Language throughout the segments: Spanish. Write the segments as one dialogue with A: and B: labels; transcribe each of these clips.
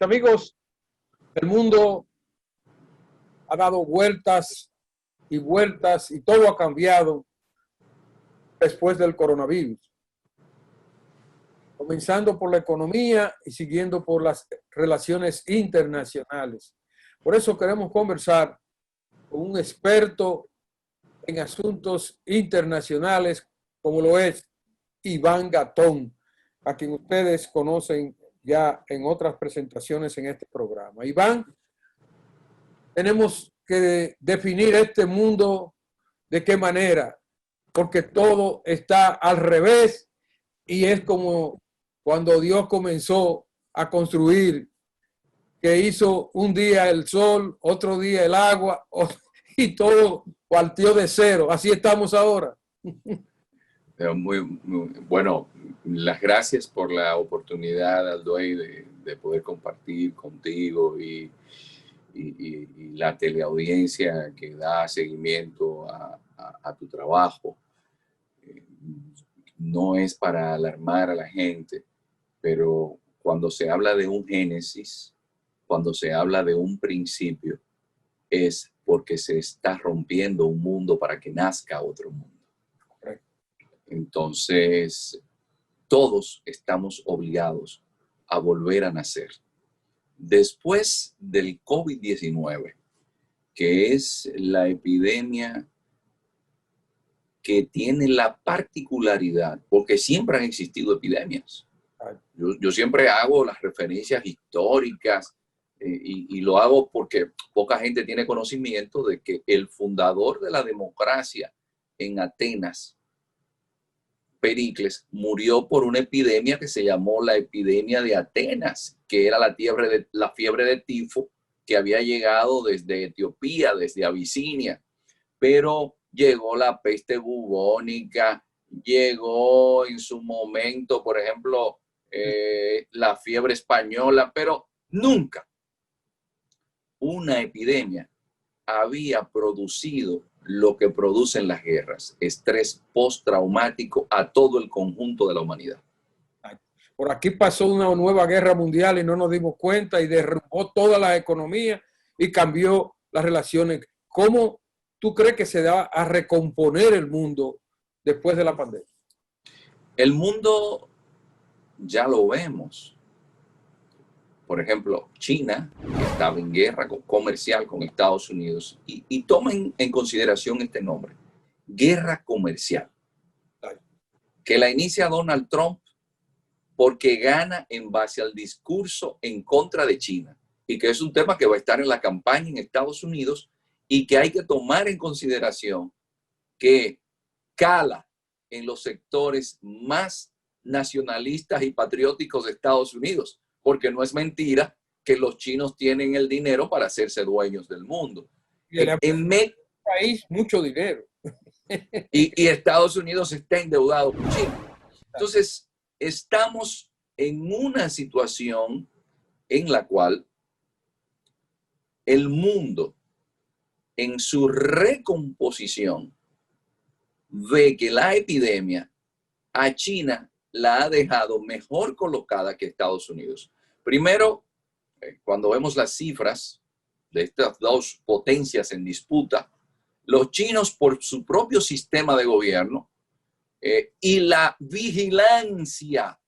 A: Amigos, el mundo ha dado vueltas y vueltas y todo ha cambiado después del coronavirus. Comenzando por la economía y siguiendo por las relaciones internacionales. Por eso queremos conversar con un experto en asuntos internacionales como lo es Iván Gatón, a quien ustedes conocen ya en otras presentaciones en este programa. Iván, tenemos que definir este mundo de qué manera, porque todo está al revés y es como cuando Dios comenzó a construir, que hizo un día el sol, otro día el agua y todo partió de cero. Así estamos ahora.
B: Muy bueno, las gracias por la oportunidad, Aldoey, de poder compartir contigo y la teleaudiencia que da seguimiento a tu trabajo. No es para alarmar a la gente, pero cuando se habla de un génesis, cuando se habla de un principio, es porque se está rompiendo un mundo para que nazca otro mundo. Entonces, todos estamos obligados a volver a nacer. Después del COVID-19, que es la epidemia que tiene la particularidad, porque siempre han existido epidemias. Yo siempre hago las referencias históricas y lo hago porque poca gente tiene conocimiento de que el fundador de la democracia en Atenas, Pericles, murió por una epidemia que se llamó la epidemia de Atenas, que era la fiebre de tifo que había llegado desde Etiopía, desde Abisinia, pero llegó la peste bubónica, llegó en su momento, por ejemplo, la fiebre española, pero nunca una epidemia había producido lo que producen las guerras, estrés postraumático a todo el conjunto de la humanidad.
A: Por aquí pasó una nueva guerra mundial y no nos dimos cuenta y derrumbó toda la economía y cambió las relaciones. ¿Cómo tú crees que se va a recomponer el mundo después de la pandemia?
B: El mundo ya lo vemos. Por ejemplo, China estaba en guerra comercial con Estados Unidos y tomen en consideración este nombre, guerra comercial, que la inicia Donald Trump porque gana en base al discurso en contra de China y que es un tema que va a estar en la campaña en Estados Unidos y que hay que tomar en consideración que cala en los sectores más nacionalistas y patrióticos de Estados Unidos. Porque no es mentira que los chinos tienen el dinero para hacerse dueños del mundo.
A: Y en país mucho dinero.
B: y Estados Unidos está endeudado con China. Entonces, estamos en una situación en la cual el mundo, en su recomposición, ve que la epidemia a China la ha dejado mejor colocada que Estados Unidos. Primero, cuando vemos las cifras de estas dos potencias en disputa, los chinos por su propio sistema de gobierno y la vigilancia,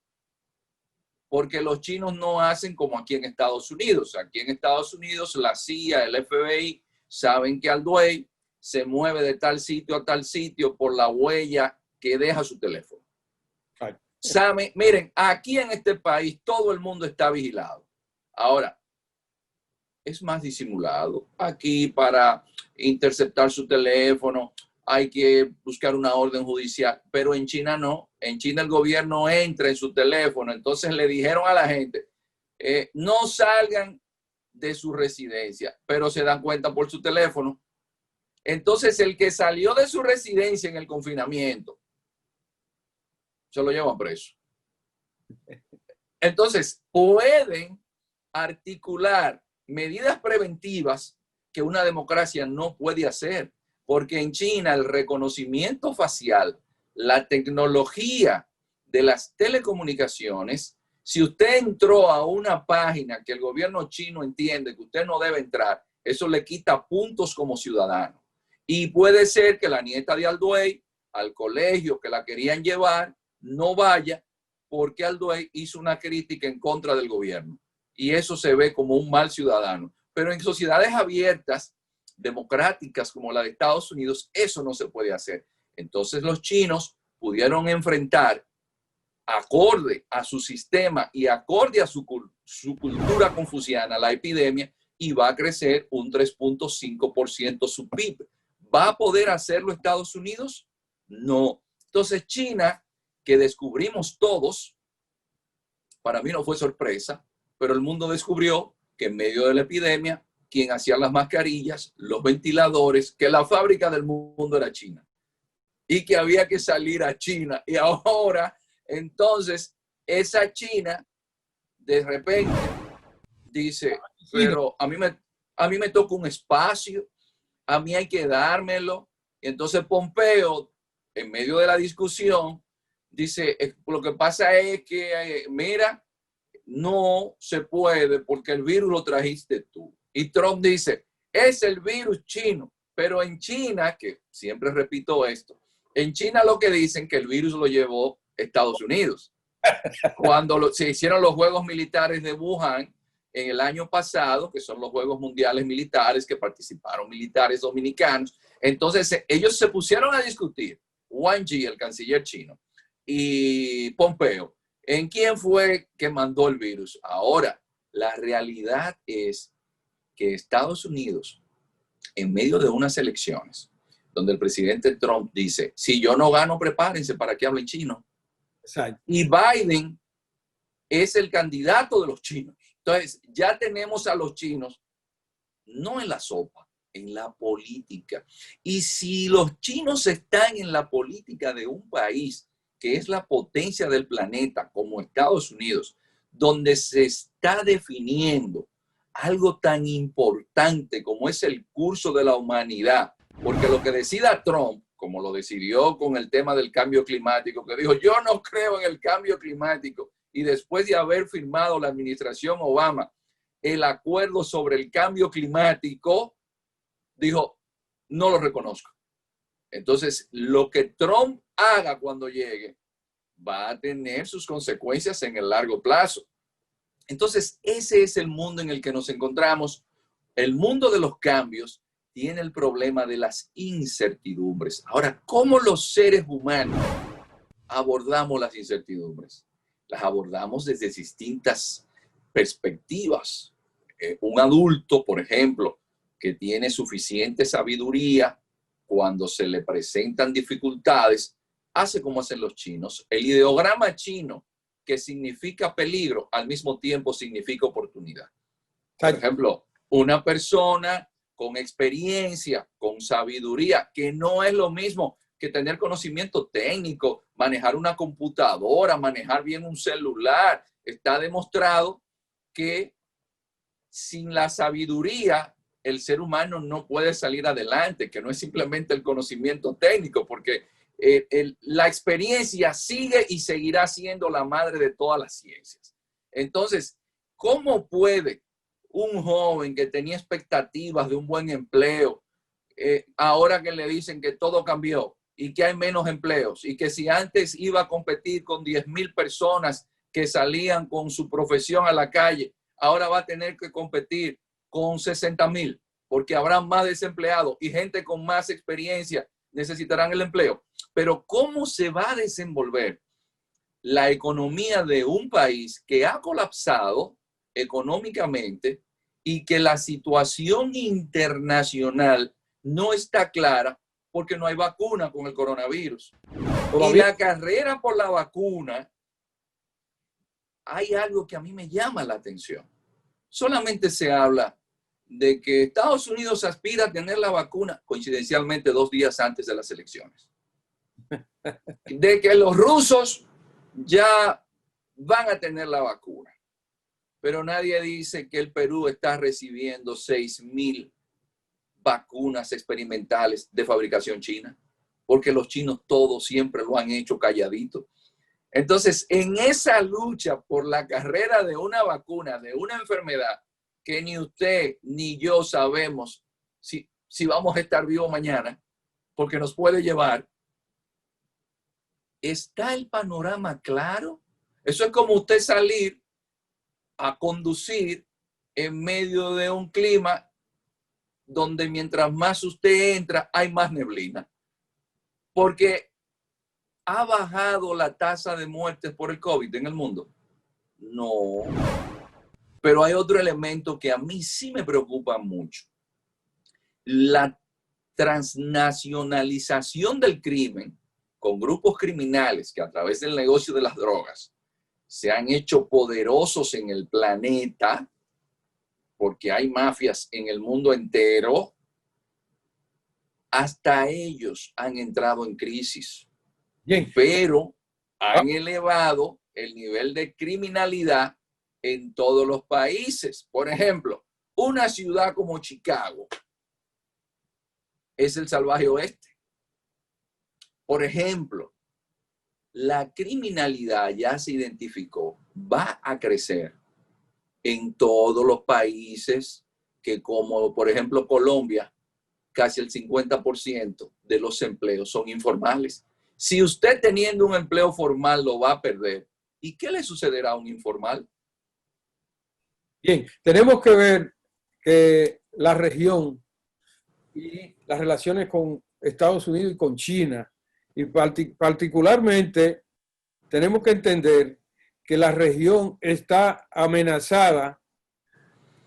B: porque los chinos no hacen como aquí en Estados Unidos. Aquí en Estados Unidos la CIA, el FBI, saben que Aldoey se mueve de tal sitio a tal sitio por la huella que deja su teléfono. Saben, miren, aquí en este país todo el mundo está vigilado. Ahora, es más disimulado. Aquí para interceptar su teléfono hay que buscar una orden judicial, pero en China no. En China el gobierno entra en su teléfono. Entonces le dijeron a la gente, no salgan de su residencia, pero se dan cuenta por su teléfono. Entonces el que salió de su residencia en el confinamiento, se lo llevan preso. Entonces, pueden articular medidas preventivas que una democracia no puede hacer, porque en China el reconocimiento facial, la tecnología de las telecomunicaciones Si usted entró a una página que el gobierno chino entiende que usted no debe entrar, eso le quita puntos como ciudadano. Y puede ser que la nieta de Alduey al colegio que la querían llevar no vaya porque Alduey hizo una crítica en contra del gobierno. Y eso se ve como un mal ciudadano. Pero en sociedades abiertas, democráticas como la de Estados Unidos, eso no se puede hacer. Entonces los chinos pudieron enfrentar, acorde a su sistema y acorde a su cultura confuciana, la epidemia, y va a crecer un 3.5% su PIB. ¿Va a poder hacerlo Estados Unidos? No. Entonces China, que descubrimos todos, para mí no fue sorpresa, pero el mundo descubrió que en medio de la epidemia, quien hacía las mascarillas, los ventiladores, que la fábrica del mundo era China y que había que salir a China. Y ahora, entonces, esa China de repente dice, pero a mí me toca un espacio, a mí hay que dármelo. Y entonces Pompeo, en medio de la discusión, dice, lo que pasa es que, mira, no se puede porque el virus lo trajiste tú. Y Trump dice, es el virus chino. Pero en China, que siempre repito esto, en China lo que dicen que el virus lo llevó Estados Unidos. Cuando se hicieron los Juegos Militares de Wuhan en el año pasado, que son los Juegos Mundiales Militares, que participaron militares dominicanos, entonces ellos se pusieron a discutir, Wang Yi, el canciller chino, y Pompeo, ¿en quién fue que mandó el virus? Ahora, la realidad es que Estados Unidos, en medio de unas elecciones, donde el presidente Trump dice, si yo no gano, prepárense para que hablen chino.
A: Exacto.
B: Y Biden es el candidato de los chinos. Entonces, ya tenemos a los chinos, no en la sopa, en la política. Y si los chinos están en la política de un país que es la potencia del planeta, como Estados Unidos, donde se está definiendo algo tan importante como es el curso de la humanidad, porque lo que decida Trump, como lo decidió con el tema del cambio climático, que dijo, yo no creo en el cambio climático, y después de haber firmado la administración Obama el acuerdo sobre el cambio climático, dijo, no lo reconozco. Entonces, lo que Trump haga cuando llegue va a tener sus consecuencias en el largo plazo. Entonces, ese es el mundo en el que nos encontramos. El mundo de los cambios tiene el problema de las incertidumbres. Ahora, ¿cómo los seres humanos abordamos las incertidumbres? Las abordamos desde distintas perspectivas. Un adulto, por ejemplo, que tiene suficiente sabiduría, cuando se le presentan dificultades, hace como hacen los chinos. El ideograma chino, que significa peligro, al mismo tiempo significa oportunidad. Por ejemplo, una persona con experiencia, con sabiduría, que no es lo mismo que tener conocimiento técnico, manejar una computadora, manejar bien un celular. Está demostrado que sin la sabiduría el ser humano no puede salir adelante, que no es simplemente el conocimiento técnico, porque la experiencia sigue y seguirá siendo la madre de todas las ciencias. Entonces, ¿cómo puede un joven que tenía expectativas de un buen empleo, ahora que le dicen que todo cambió y que hay menos empleos y que si antes iba a competir con 10,000 personas que salían con su profesión a la calle, ahora va a tener que competir con 60,000 porque habrá más desempleados y gente con más experiencia necesitarán el empleo? Pero ¿cómo se va a desenvolver la economía de un país que ha colapsado económicamente y que la situación internacional no está clara porque no hay vacuna con el coronavirus? Y la carrera por la vacuna, hay algo que a mí me llama la atención. Solamente se habla de que Estados Unidos aspira a tener la vacuna, coincidencialmente 2 días antes de las elecciones. De que los rusos ya van a tener la vacuna. Pero nadie dice que el Perú está recibiendo 6,000 vacunas experimentales de fabricación china, porque los chinos todos siempre lo han hecho calladito. Entonces, en esa lucha por la carrera de una vacuna, de una enfermedad, que ni usted ni yo sabemos si vamos a estar vivos mañana, porque nos puede llevar, ¿está el panorama claro? Eso es como usted salir a conducir en medio de un clima donde mientras más usted entra, hay más neblina. Porque ¿ha bajado la tasa de muertes por el COVID en el mundo? No. Pero hay otro elemento que a mí sí me preocupa mucho. La transnacionalización del crimen con grupos criminales que a través del negocio de las drogas se han hecho poderosos en el planeta, porque hay mafias en el mundo entero, hasta ellos han entrado en crisis.
A: Bien.
B: Pero han elevado el nivel de criminalidad en todos los países. Por ejemplo, una ciudad como Chicago es el salvaje oeste. Por ejemplo, la criminalidad ya se identificó, va a crecer en todos los países que, como por ejemplo Colombia, casi el 50% de los empleos son informales. Si usted teniendo un empleo formal lo va a perder, ¿y qué le sucederá a un informal?
A: Bien, tenemos que ver que la región y las relaciones con Estados Unidos y con China, y particularmente tenemos que entender que la región está amenazada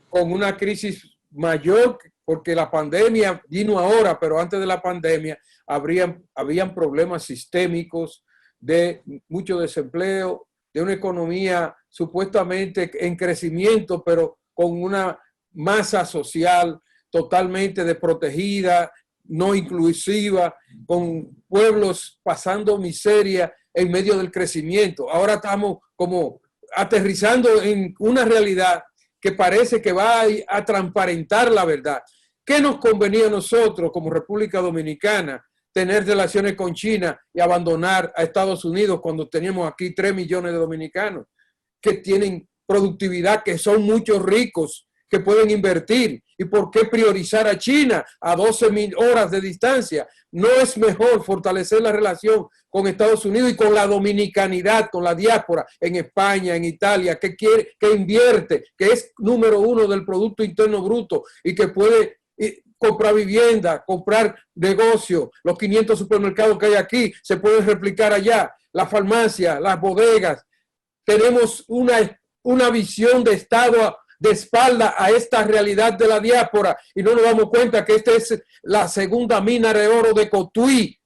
A: con una crisis mayor, porque la pandemia vino ahora, pero antes de la pandemia habían problemas sistémicos de mucho desempleo, de una economía supuestamente en crecimiento, pero con una masa social totalmente desprotegida, no inclusiva, con pueblos pasando miseria en medio del crecimiento. Ahora estamos como aterrizando en una realidad que parece que va a transparentar la verdad. ¿Qué nos convenía a nosotros como República Dominicana tener relaciones con China y abandonar a Estados Unidos cuando teníamos aquí 3 millones de dominicanos que tienen productividad, que son muchos ricos, que pueden invertir? ¿Y por qué priorizar a China a 12.000 horas de distancia? ¿No es mejor fortalecer la relación con Estados Unidos y con la dominicanidad, con la diáspora en España, en Italia, que quiere, que invierte, que es número 1 del Producto Interno Bruto y que puede comprar vivienda, comprar negocio? Los 500 supermercados que hay aquí se pueden replicar allá, las farmacias, las bodegas. Tenemos una visión de Estado de espalda a esta realidad de la diáspora y no nos damos cuenta que esta es la segunda mina de oro de Cotuí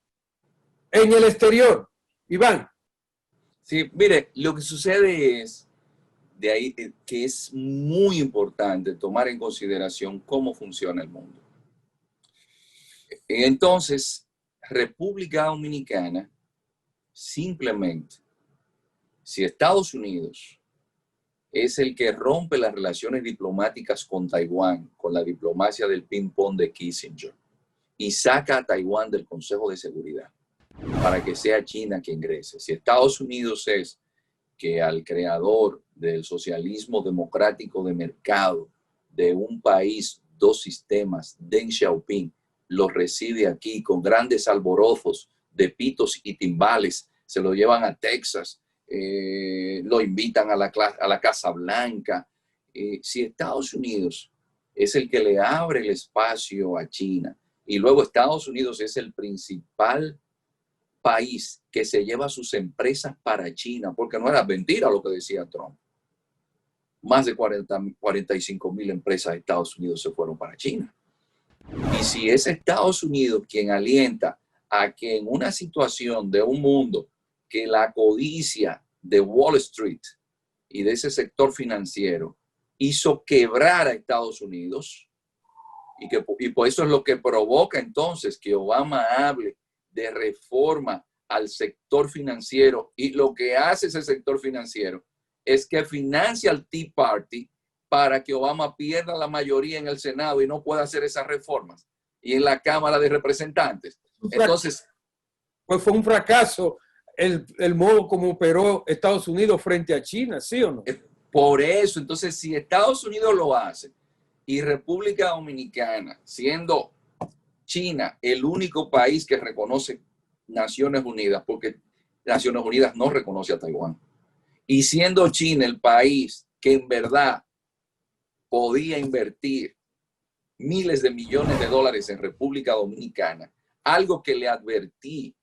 A: en el exterior. Iván.
B: Sí, mire, lo que sucede es de ahí que es muy importante tomar en consideración cómo funciona el mundo. Entonces, República Dominicana, simplemente, si Estados Unidos es el que rompe las relaciones diplomáticas con Taiwán, con la diplomacia del ping-pong de Kissinger, y saca a Taiwán del Consejo de Seguridad para que sea China quien ingrese. Si Estados Unidos es que al creador del socialismo democrático de mercado de un país, dos sistemas, Deng Xiaoping, lo recibe aquí con grandes alborozos de pitos y timbales, se lo llevan a Texas, lo invitan a la Casa Blanca. Si Estados Unidos es el que le abre el espacio a China y luego Estados Unidos es el principal país que se lleva sus empresas para China, porque no era mentira lo que decía Trump. Más de 45,000 empresas de Estados Unidos se fueron para China. Y si es Estados Unidos quien alienta a que en una situación de un mundo que la codicia de Wall Street y de ese sector financiero hizo quebrar a Estados Unidos, y por eso es lo que provoca entonces que Obama hable de reforma al sector financiero, y lo que hace ese sector financiero es que financia al Tea Party para que Obama pierda la mayoría en el Senado y no pueda hacer esas reformas, y en la Cámara de Representantes. Entonces,
A: pues fue un fracaso el modo como operó Estados Unidos frente a China, ¿sí o no?
B: Por eso, entonces, si Estados Unidos lo hace y República Dominicana, siendo China el único país que reconoce Naciones Unidas, porque Naciones Unidas no reconoce a Taiwán, y siendo China el país que en verdad podía invertir miles de millones de dólares en República Dominicana, algo que le advertí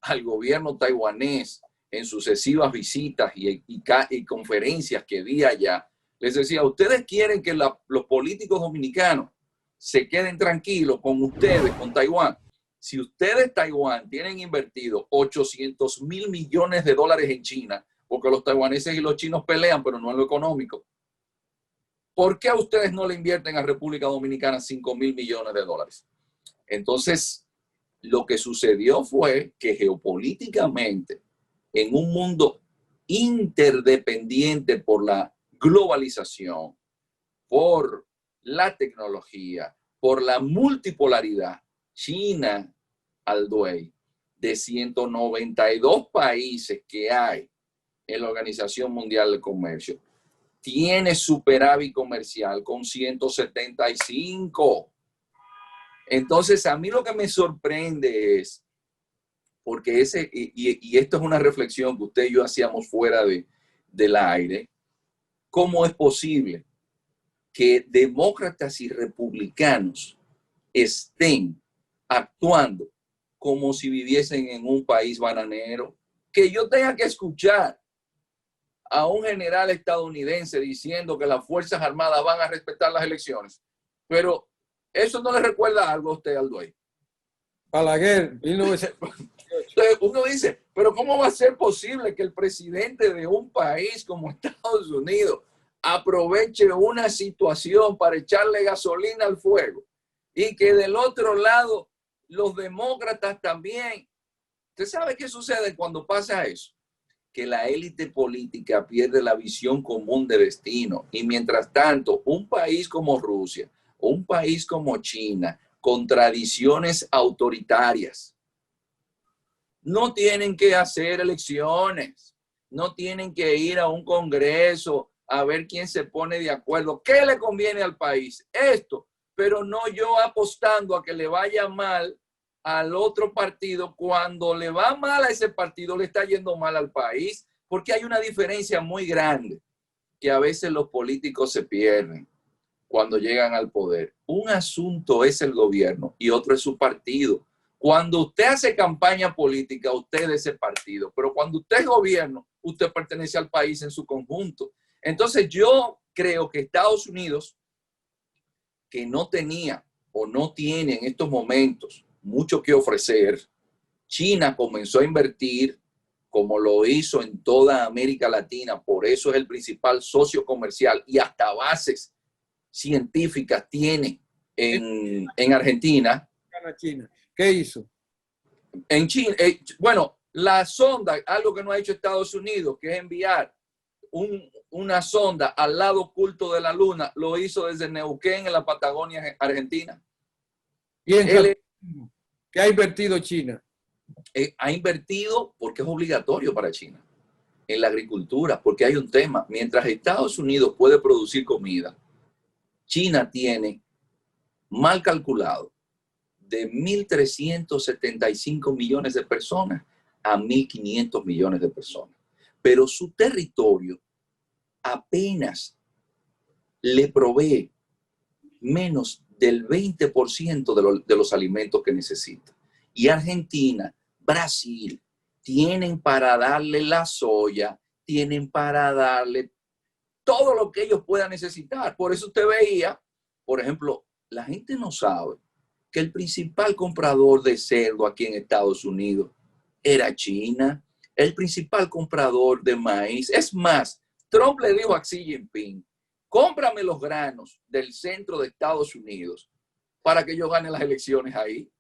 B: al gobierno taiwanés en sucesivas visitas y conferencias que di allá, les decía, ustedes quieren que los políticos dominicanos se queden tranquilos con ustedes, con Taiwán. Si ustedes, Taiwán, tienen invertido 800,000 millones de dólares en China, porque los taiwaneses y los chinos pelean, pero no en lo económico, ¿por qué a ustedes no le invierten a República Dominicana 5,000 millones de dólares? Entonces, lo que sucedió fue que geopolíticamente, en un mundo interdependiente por la globalización, por la tecnología, por la multipolaridad, China, Alduey, de 192 países que hay en la Organización Mundial del Comercio, tiene superávit comercial con 175. Entonces, a mí lo que me sorprende es, porque esto es una reflexión que usted y yo hacíamos fuera del aire, ¿cómo es posible que demócratas y republicanos estén actuando como si viviesen en un país bananero? Que yo tenga que escuchar a un general estadounidense diciendo que las Fuerzas Armadas van a respetar las elecciones. Pero eso no le recuerda algo a usted, Alduey.
A: Balaguer, 1900.
B: Entonces uno dice, pero ¿cómo va a ser posible que el presidente de un país como Estados Unidos aproveche una situación para echarle gasolina al fuego y que del otro lado los demócratas también? ¿Usted sabe qué sucede cuando pasa eso? Que la élite política pierde la visión común de destino y mientras tanto un país como Rusia, un país como China, con tradiciones autoritarias, no tienen que hacer elecciones, no tienen que ir a un congreso a ver quién se pone de acuerdo. ¿Qué le conviene al país? Esto, pero no yo apostando a que le vaya mal al otro partido. Cuando le va mal a ese partido, le está yendo mal al país, porque hay una diferencia muy grande que a veces los políticos se pierden cuando llegan al poder. Un asunto es el gobierno y otro es su partido. Cuando usted hace campaña política, usted es ese partido, pero cuando usted es gobierno, usted pertenece al país en su conjunto. Entonces yo creo que Estados Unidos, que no tenía o no tiene en estos momentos mucho que ofrecer, China comenzó a invertir como lo hizo en toda América Latina, por eso es el principal socio comercial y hasta bases científicas tiene en Argentina.
A: China. ¿Qué hizo?
B: En China, bueno, la sonda, algo que no ha hecho Estados Unidos, que es enviar una sonda al lado oculto de la luna, lo hizo desde Neuquén, en la Patagonia Argentina.
A: ¿Y qué ha invertido China?
B: Ha invertido porque es obligatorio para China en la agricultura, porque hay un tema. Mientras Estados Unidos puede producir comida, China tiene, mal calculado, de 1.375 millones de personas a 1.500 millones de personas. Pero su territorio apenas le provee menos del 20% de los alimentos que necesita. Y Argentina, Brasil, tienen para darle la soya, tienen para darle todo lo que ellos puedan necesitar. Por eso usted veía, por ejemplo, la gente no sabe que el principal comprador de cerdo aquí en Estados Unidos era China, el principal comprador de maíz. Es más, Trump le dijo a Xi Jinping, cómprame los granos del centro de Estados Unidos para que yo gane las elecciones ahí.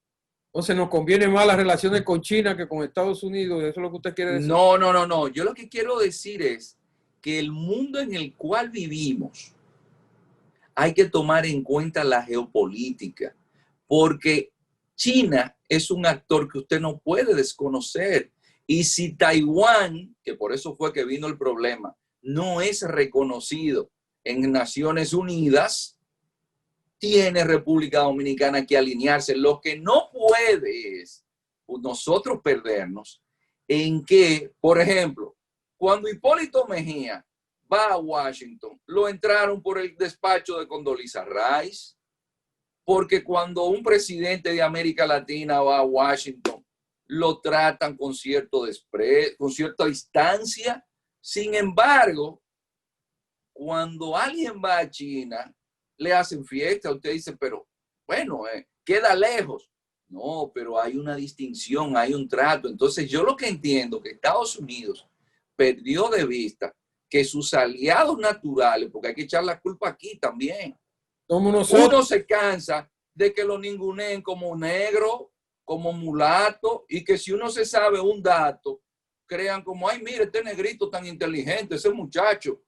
A: Entonces, ¿nos conviene más las relaciones con China que con Estados Unidos? ¿Eso es lo que usted quiere decir?
B: No. Yo lo que quiero decir es que el mundo en el cual vivimos hay que tomar en cuenta la geopolítica, porque China es un actor que usted no puede desconocer Y si Taiwán, que por eso fue que vino el problema, no es reconocido en Naciones Unidas, tiene República Dominicana que alinearse. Lo que no puede es nosotros perdernos en que, por ejemplo, cuando Hipólito Mejía va a Washington, lo entraron por el despacho de Condoleezza Rice, porque cuando un presidente de América Latina va a Washington, lo tratan con cierto desprecio, con cierta distancia. Sin embargo, cuando alguien va a China, le hacen fiesta. Usted dice, pero bueno, queda lejos. No, pero hay una distinción, hay un trato. Entonces yo lo que entiendo que Estados Unidos perdió de vista que sus aliados naturales, porque hay que echar la culpa aquí también.
A: Como nosotros.
B: Uno se cansa de que lo ninguneen como negro, como mulato, y que si uno se sabe un dato, crean como, ay, mire, este negrito tan inteligente, ese muchacho,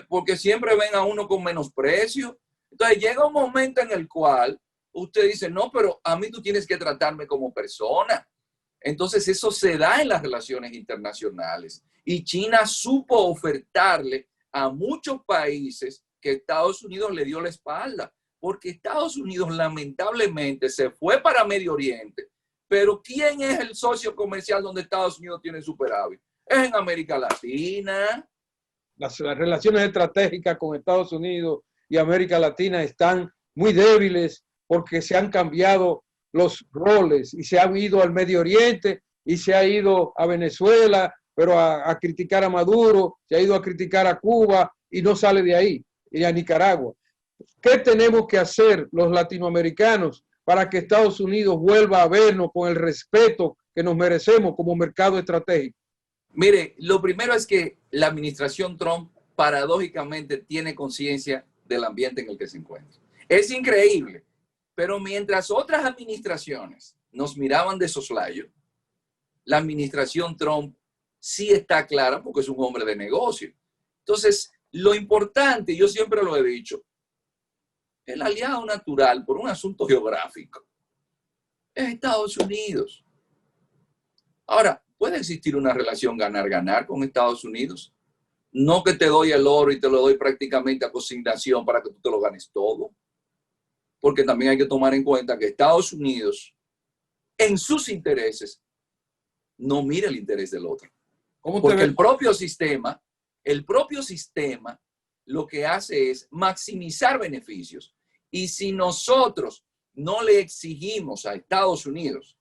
B: porque siempre ven a uno con menosprecio. Entonces llega un momento en el cual usted dice, no, pero a mí tú tienes que tratarme como persona. Entonces eso se da en las relaciones internacionales. Y China supo ofertarle a muchos países que Estados Unidos le dio la espalda, porque Estados Unidos lamentablemente se fue para Medio Oriente. Pero ¿quién es el socio comercial donde Estados Unidos tiene superávit? Es en América Latina.
A: Las relaciones estratégicas con Estados Unidos y América Latina están muy débiles porque se han cambiado los roles y se han ido al Medio Oriente y se ha ido a Venezuela, pero a criticar a Maduro, se ha ido a criticar a Cuba y no sale de ahí, y a Nicaragua. ¿Qué tenemos que hacer los latinoamericanos para que Estados Unidos vuelva a vernos con el respeto que nos merecemos como mercado estratégico?
B: Mire, lo primero es que la administración Trump paradójicamente tiene conciencia del ambiente en el que se encuentra. Es increíble, pero mientras otras administraciones nos miraban de soslayo, la administración Trump sí está clara porque es un hombre de negocio. Entonces, lo importante, yo siempre lo he dicho, el aliado natural por un asunto geográfico es Estados Unidos. Ahora, ¿puede existir una relación ganar-ganar con Estados Unidos? No que te doy el oro y te lo doy prácticamente a consignación para que tú te lo ganes todo. Porque también hay que tomar en cuenta que Estados Unidos, en sus intereses, no mira el interés del otro. Porque el propio sistema lo que hace es maximizar beneficios. Y si nosotros no le exigimos a Estados Unidos,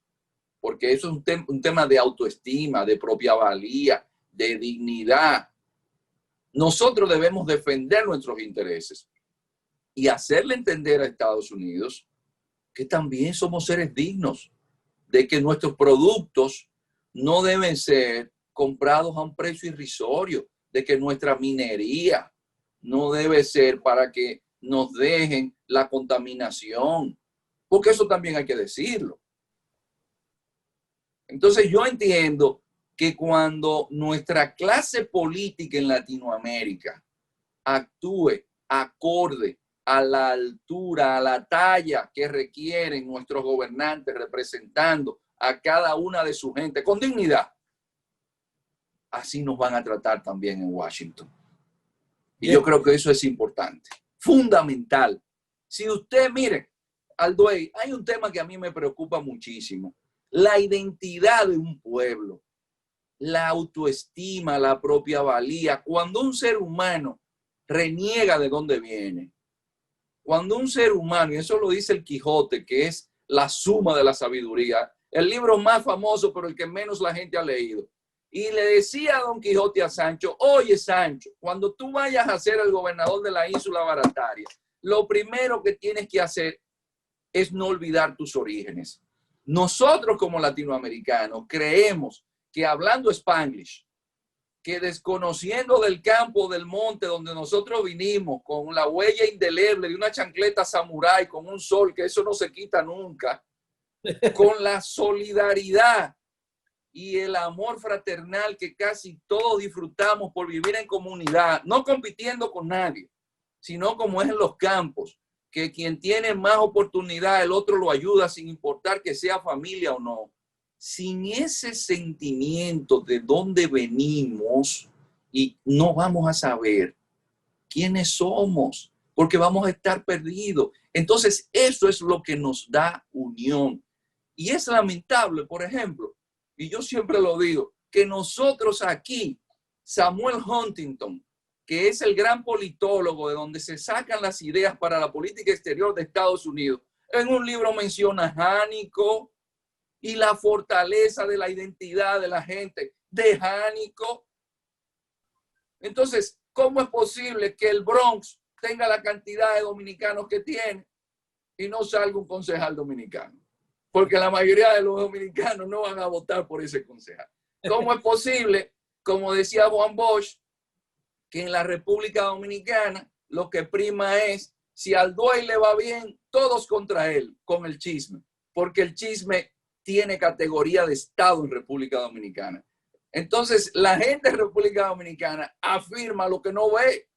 B: porque eso es un tema de autoestima, de propia valía, de dignidad, nosotros debemos defender nuestros intereses y hacerle entender a Estados Unidos que también somos seres dignos, de que nuestros productos no deben ser comprados a un precio irrisorio, de que nuestra minería no debe ser para que nos dejen la contaminación, porque eso también hay que decirlo. Entonces yo entiendo que cuando nuestra clase política en Latinoamérica actúe acorde a la altura, a la talla que requieren nuestros gobernantes representando a cada una de su gente con dignidad, así nos van a tratar también en Washington. Y yo creo que eso es importante, fundamental. Si usted, mire, Alduey, hay un tema que a mí me preocupa muchísimo. La identidad de un pueblo, la autoestima, la propia valía. Cuando un ser humano reniega de dónde viene, cuando un ser humano, y eso lo dice el Quijote, que es la suma de la sabiduría, el libro más famoso, pero el que menos la gente ha leído. Y le decía a Don Quijote a Sancho, oye Sancho, cuando tú vayas a ser el gobernador de la ínsula Barataria, lo primero que tienes que hacer es no olvidar tus orígenes. Nosotros como latinoamericanos creemos que hablando Spanglish, que desconociendo del campo, del monte donde nosotros vinimos, con la huella indeleble de una chancleta samurái, con un sol, que eso no se quita nunca, con la solidaridad y el amor fraternal que casi todos disfrutamos por vivir en comunidad, no compitiendo con nadie, sino como es en los campos, que quien tiene más oportunidad, el otro lo ayuda sin importar que sea familia o no. sin ese sentimiento de dónde venimos, y no vamos a saber quiénes somos, porque vamos a estar perdidos. Entonces, eso es lo que nos da unión. Y es lamentable, por ejemplo, y yo siempre lo digo, que nosotros aquí, Samuel Huntington, que es el gran politólogo de donde se sacan las ideas para la política exterior de Estados Unidos, en un libro menciona a Jánico y la fortaleza de la identidad de la gente de Jánico. Entonces, ¿cómo es posible que el Bronx tenga la cantidad de dominicanos que tiene y no salga un concejal dominicano? Porque la mayoría de los dominicanos no van a votar por ese concejal. ¿Cómo es posible, como decía Juan Bosch, que en la República Dominicana lo que prima es, si al Duey le va bien, todos contra él, con el chisme? Porque el chisme tiene categoría de Estado en República Dominicana. Entonces, la gente de República Dominicana afirma lo que no ve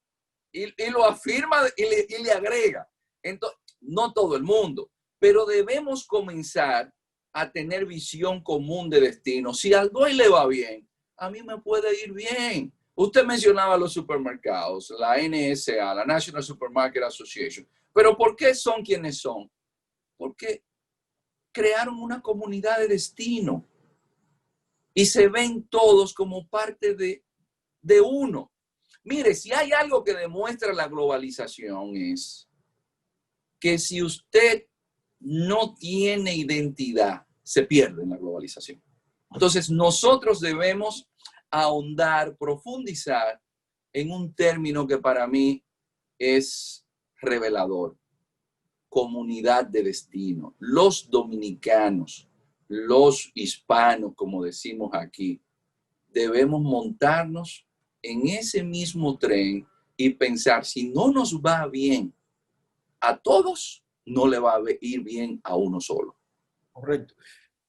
B: y lo afirma y le agrega. Entonces, no todo el mundo, pero debemos comenzar a tener visión común de destino. Si al Duey le va bien, a mí me puede ir bien. Usted mencionaba los supermercados, la NSA, la National Supermarket Association. Pero ¿por qué son quienes son? Porque crearon una comunidad de destino y se ven todos como parte de uno. Mire, si hay algo que demuestra la globalización es que si usted no tiene identidad, se pierde en la globalización. Entonces, nosotros debemos ahondar, profundizar en un término que para mí es revelador: comunidad de destino. Los dominicanos, los hispanos, como decimos aquí, debemos montarnos en ese mismo tren y pensar, si no nos va bien a todos, no le va a ir bien a uno solo.
A: Correcto.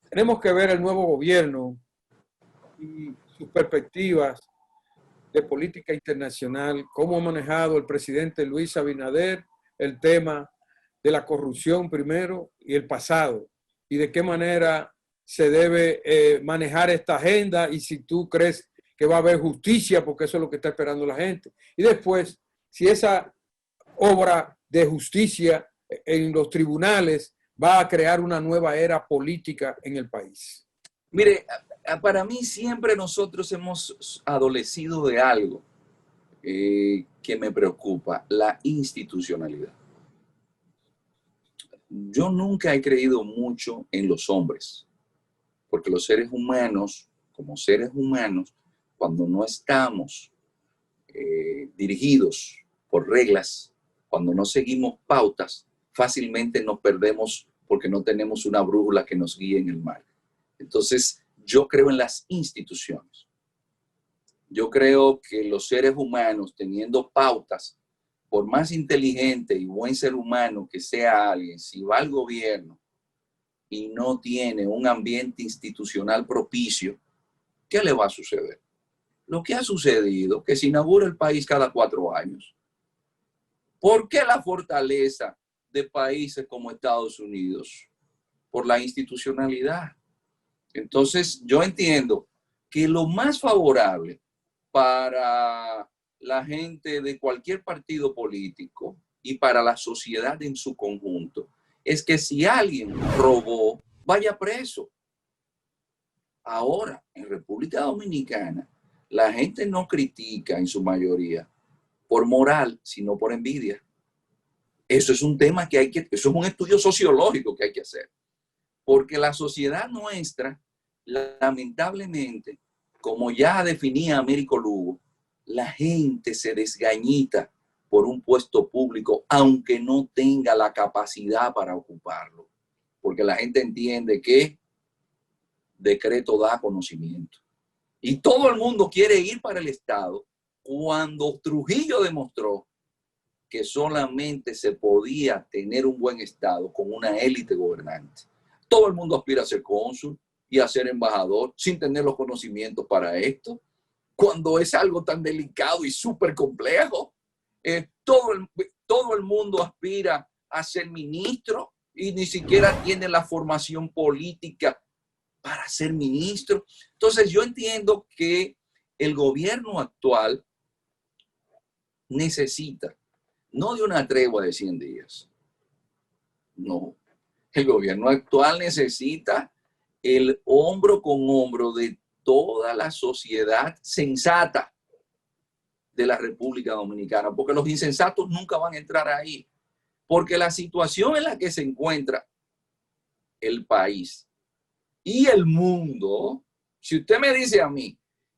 A: Tenemos que ver el nuevo gobierno y sus perspectivas de política internacional, cómo ha manejado el presidente Luis Abinader el tema de la corrupción primero y el pasado, y de qué manera se debe manejar esta agenda, y si tú crees que va a haber justicia, porque eso es lo que está esperando la gente. Y después, si esa obra de justicia en los tribunales va a crear una nueva era política en el país.
B: Mire, para mí siempre nosotros hemos adolecido de algo que me preocupa: la institucionalidad. Yo nunca he creído mucho en los hombres, porque los seres humanos, como seres humanos, cuando no estamos dirigidos por reglas, cuando no seguimos pautas, fácilmente nos perdemos porque no tenemos una brújula que nos guíe en el mar. Entonces, yo creo en las instituciones. Yo creo que los seres humanos, teniendo pautas, por más inteligente y buen ser humano que sea alguien, si va al gobierno y no tiene un ambiente institucional propicio, ¿qué le va a suceder? Lo que ha sucedido, que se inaugura el país cada 4 años. ¿Por qué la fortaleza de países como Estados Unidos? Por la institucionalidad. Entonces, yo entiendo que lo más favorable para la gente de cualquier partido político y para la sociedad en su conjunto es que si alguien robó, vaya preso. Ahora, en República Dominicana, la gente no critica en su mayoría por moral, sino por envidia. Eso es un tema que eso es un estudio sociológico que hay que hacer. Porque la sociedad nuestra, lamentablemente, como ya definía Américo Lugo, la gente se desgañita por un puesto público, aunque no tenga la capacidad para ocuparlo. Porque la gente entiende que decreto da conocimiento. Y todo el mundo quiere ir para el Estado, cuando Trujillo demostró que solamente se podía tener un buen Estado con una élite gobernante. Todo el mundo aspira a ser cónsul y a ser embajador sin tener los conocimientos para esto, cuando es algo tan delicado y súper complejo. Todo el mundo aspira a ser ministro y ni siquiera tiene la formación política para ser ministro. Entonces yo entiendo que el gobierno actual necesita, no de una tregua de 100 días, no. El gobierno actual necesita el hombro con hombro de toda la sociedad sensata de la República Dominicana, porque los insensatos nunca van a entrar ahí, porque la situación en la que se encuentra el país y el mundo, si usted me dice a mí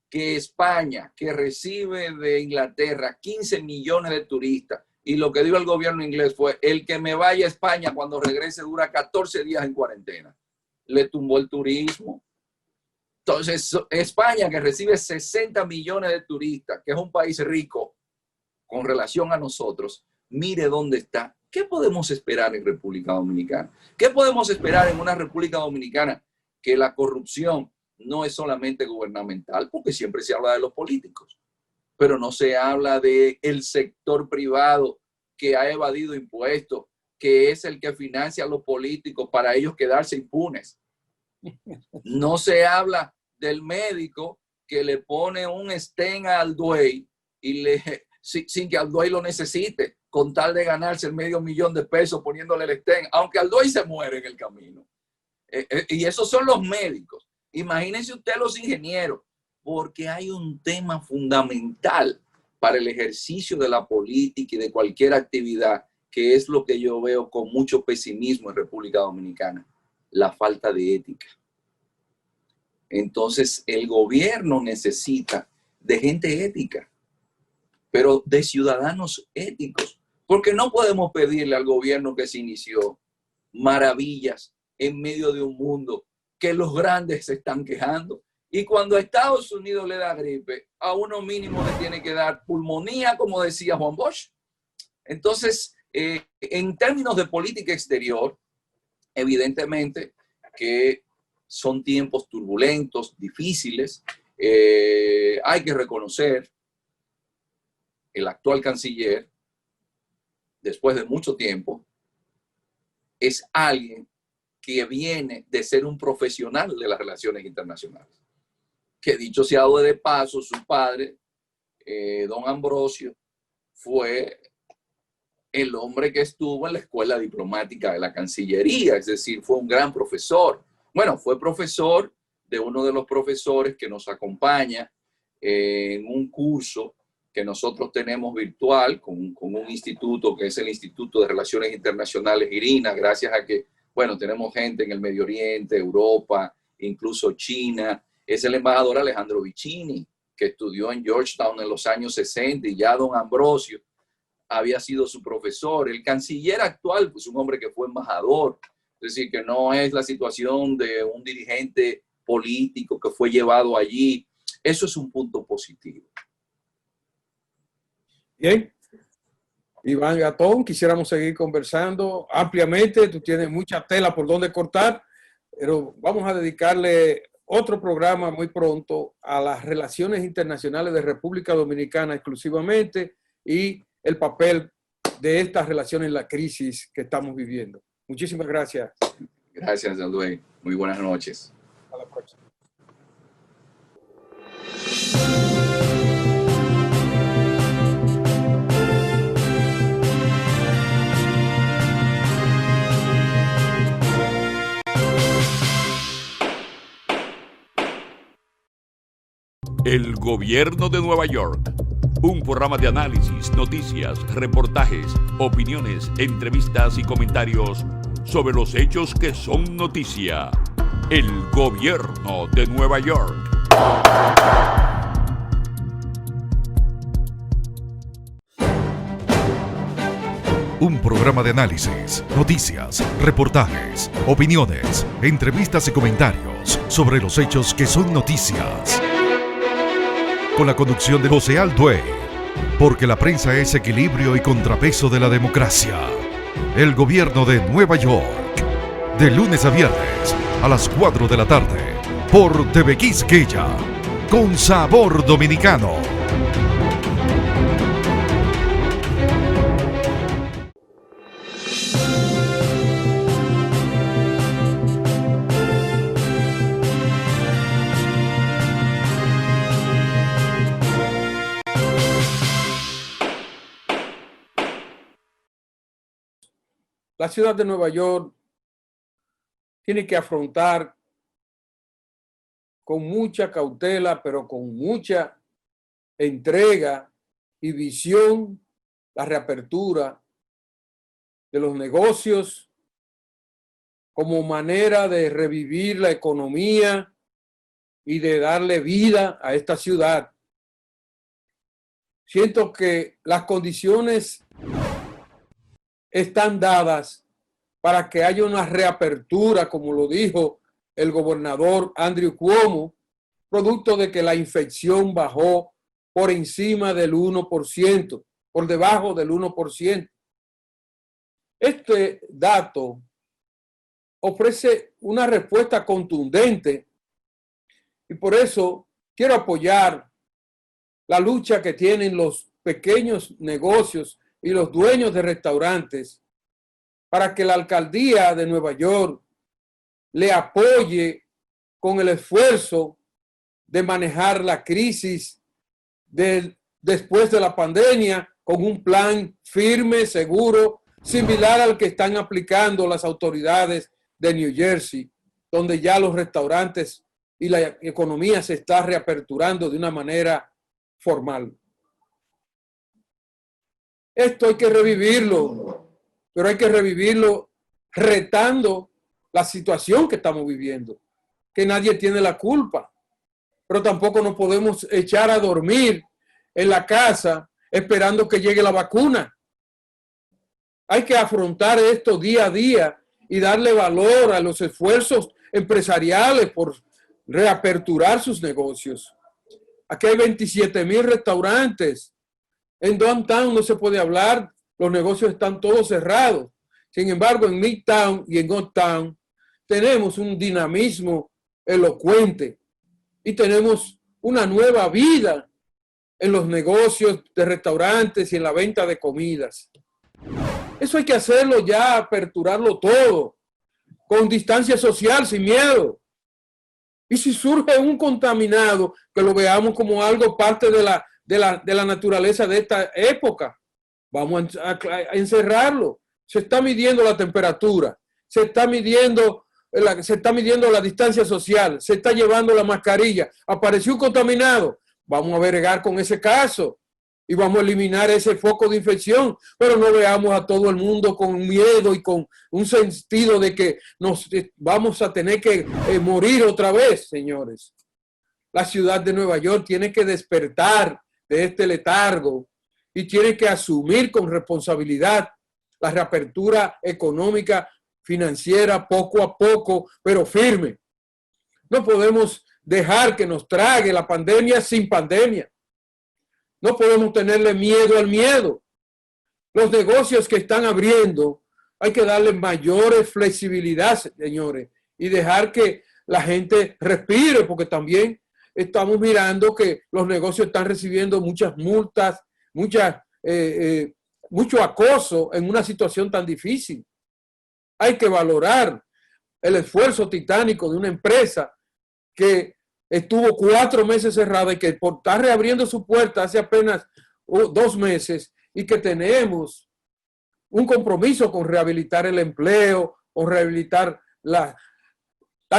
B: que España, que recibe de Inglaterra 15 millones de turistas, y lo que dijo el gobierno inglés fue, el que me vaya a España cuando regrese dura 14 días en cuarentena, le tumbó el turismo. Entonces, España, que recibe 60 millones de turistas, que es un país rico con relación a nosotros, mire dónde está. ¿Qué podemos esperar en República Dominicana? ¿Qué podemos esperar en una República Dominicana que la corrupción no es solamente gubernamental? Porque siempre se habla de los políticos, pero no se habla del sector privado que ha evadido impuestos, que es el que financia a los políticos para ellos quedarse impunes. No se habla del médico que le pone un stent a Alduey y sin que Alduey lo necesite, con tal de ganarse el $500,000 de pesos poniéndole el stent, aunque Alduey se muere en el camino. Y esos son los médicos. Imagínense usted los ingenieros, porque hay un tema fundamental para el ejercicio de la política y de cualquier actividad, que es lo que yo veo con mucho pesimismo en República Dominicana: la falta de ética. Entonces, el gobierno necesita de gente ética, pero de ciudadanos éticos, porque no podemos pedirle al gobierno que se inició maravillas en medio de un mundo que los grandes se están quejando. Y cuando a Estados Unidos le da gripe, a uno mínimo le tiene que dar pulmonía, como decía Juan Bosch. Entonces, en términos de política exterior, evidentemente que son tiempos turbulentos, difíciles. Hay que reconocer, el actual canciller, después de mucho tiempo, es alguien que viene de ser un profesional de las relaciones internacionales. Que dicho sea de paso, su padre, don Ambrosio, fue el hombre que estuvo en la escuela diplomática de la Cancillería, es decir, fue un gran profesor. Bueno, fue profesor de uno de los profesores que nos acompaña en un curso que nosotros tenemos virtual con un instituto que es el Instituto de Relaciones Internacionales IRINA, gracias a que, bueno, tenemos gente en el Medio Oriente, Europa, incluso China. Es el embajador Alejandro Vicini, que estudió en Georgetown en los años 60, y ya don Ambrosio había sido su profesor. El canciller actual, pues un hombre que fue embajador, es decir, que no es la situación de un dirigente político que fue llevado allí. Eso es un punto positivo.
A: Bien. Iván Gatón, quisiéramos seguir conversando ampliamente. Tú tienes mucha tela por donde cortar, pero vamos a dedicarle otro programa muy pronto a las relaciones internacionales de República Dominicana exclusivamente y el papel de estas relaciones en la crisis que estamos viviendo. Muchísimas gracias.
B: Gracias, Alduey. Muy buenas noches.
A: Hasta la próxima.
C: El Gobierno de Nueva York. Un programa de análisis, noticias, reportajes, opiniones, entrevistas y comentarios sobre los hechos que son noticia. El Gobierno de Nueva York.
D: Un programa de análisis, noticias, reportajes, opiniones, entrevistas y comentarios sobre los hechos que son noticias. Con la conducción de José Alduey, porque la prensa es equilibrio y contrapeso de la democracia. El Gobierno de Nueva York, de lunes a viernes a las 4 de la tarde, por TV Quisqueya, con sabor dominicano.
A: la ciudad de Nueva York tiene que afrontar con mucha cautela, pero con mucha entrega y visión la reapertura de los negocios como manera de revivir la economía y de darle vida a esta ciudad. Siento que las condiciones están dadas para que haya una reapertura, como lo dijo el gobernador Andrew Cuomo, producto de que la infección bajó por encima del 1%, por debajo del 1%. Este dato ofrece una respuesta contundente y por eso quiero apoyar la lucha que tienen los pequeños negocios y los dueños de restaurantes para que la alcaldía de Nueva York le apoye con el esfuerzo de manejar la crisis después de la pandemia con un plan firme, seguro, similar al que están aplicando las autoridades de New Jersey, donde ya los restaurantes y la economía se está reaperturando de una manera formal. Esto hay que revivirlo, pero hay que revivirlo retando la situación que estamos viviendo, que nadie tiene la culpa, pero tampoco nos podemos echar a dormir en la casa esperando que llegue la vacuna. Hay que afrontar esto día a día y darle valor a los esfuerzos empresariales por reaperturar sus negocios. Aquí hay 27,000 restaurantes. En Downtown no se puede hablar, los negocios están todos cerrados. Sin embargo, en Midtown y en Uptown tenemos un dinamismo elocuente y tenemos una nueva vida en los negocios de restaurantes y en la venta de comidas. Eso hay que hacerlo ya, aperturarlo todo, con distancia social, sin miedo. Y si surge un contaminado, que lo veamos como algo parte de la naturaleza de esta época, vamos a encerrarlo. Se está midiendo la temperatura, se está midiendo la distancia social, se está llevando la mascarilla. Apareció un contaminado, vamos a bregar con ese caso y vamos a eliminar ese foco de infección, pero no veamos a todo el mundo con miedo y con un sentido de que nos vamos a tener que morir otra vez, señores. La ciudad de Nueva York tiene que despertar de este letargo y tiene que asumir con responsabilidad la reapertura económica, financiera, poco a poco, pero firme. No podemos dejar que nos trague la pandemia sin pandemia. No podemos tenerle miedo al miedo. Los negocios que están abriendo, hay que darle mayores flexibilidad, señores, y dejar que la gente respire, porque también estamos mirando que los negocios están recibiendo muchas multas, mucho acoso en una situación tan difícil. Hay que valorar el esfuerzo titánico de una empresa que estuvo 4 meses cerrada y que por estar reabriendo su puerta hace apenas 2 meses y que tenemos un compromiso con rehabilitar el empleo, con rehabilitar la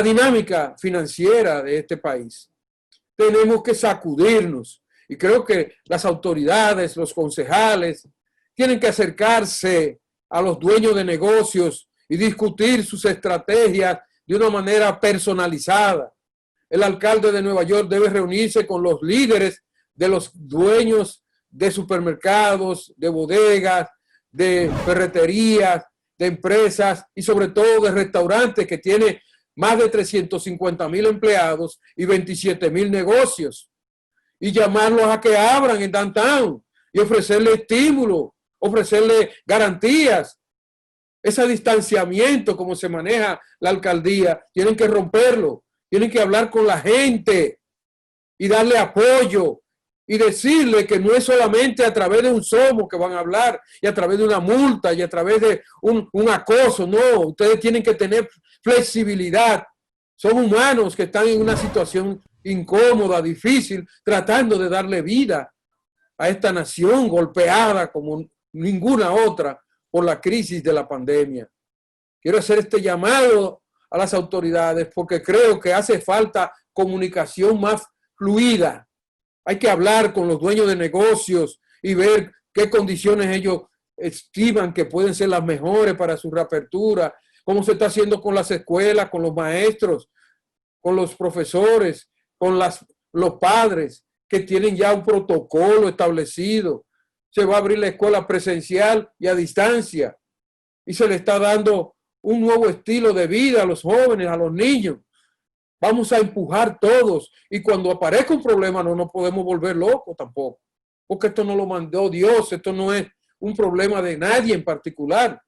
A: dinámica financiera de este país. Tenemos que sacudirnos y creo que las autoridades, los concejales, tienen que acercarse a los dueños de negocios y discutir sus estrategias de una manera personalizada. El alcalde de Nueva York debe reunirse con los líderes de los dueños de supermercados, de bodegas, de ferreterías, de empresas y sobre todo de restaurantes que tiene más de 350,000 empleados y 27,000 negocios y llamarlos a que abran en Downtown y ofrecerle estímulo, ofrecerle garantías. Ese distanciamiento como se maneja la alcaldía, tienen que romperlo. Tienen que hablar con la gente y darle apoyo y decirle que no es solamente a través de un somo que van a hablar y a través de una multa y a través de un acoso. No, ustedes tienen que tener flexibilidad. Son humanos que están en una situación incómoda, difícil, tratando de darle vida a esta nación golpeada como ninguna otra por la crisis de la pandemia. Quiero hacer este llamado a las autoridades porque creo que hace falta comunicación más fluida. Hay que hablar con los dueños de negocios y ver qué condiciones ellos estiman que pueden ser las mejores para su reapertura, cómo se está haciendo con las escuelas, con los maestros, con los profesores, con los padres que tienen ya un protocolo establecido. Se va a abrir la escuela presencial y a distancia y se le está dando un nuevo estilo de vida a los jóvenes, a los niños. Vamos a empujar todos y cuando aparezca un problema no nos podemos volver locos tampoco, porque esto no lo mandó Dios, esto no es un problema de nadie en particular.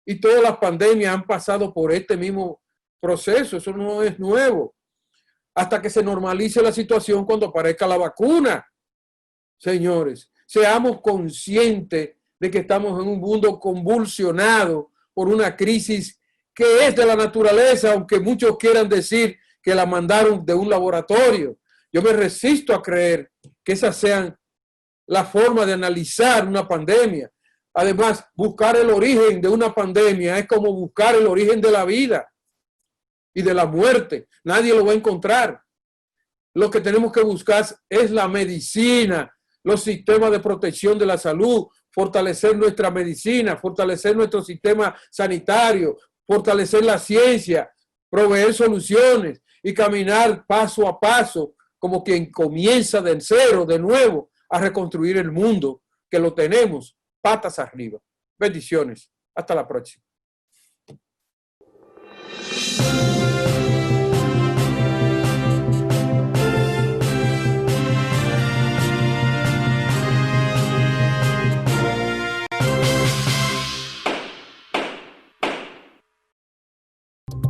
A: Y todas las pandemias han pasado por este mismo proceso, eso no es nuevo. Hasta que se normalice la situación cuando aparezca la vacuna. Señores, seamos conscientes de que estamos en un mundo convulsionado por una crisis que es de la naturaleza, aunque muchos quieran decir que la mandaron de un laboratorio. Yo me resisto a creer que esas sean la forma de analizar una pandemia. Además, buscar el origen de una pandemia es como buscar el origen de la vida y de la muerte. Nadie lo va a encontrar. Lo que tenemos que buscar es la medicina, los sistemas de protección de la salud, fortalecer nuestra medicina, fortalecer nuestro sistema sanitario, fortalecer la ciencia, proveer soluciones y caminar paso a paso como quien comienza de cero de nuevo a reconstruir el mundo que lo tenemos patas arriba. Bendiciones. Hasta la próxima.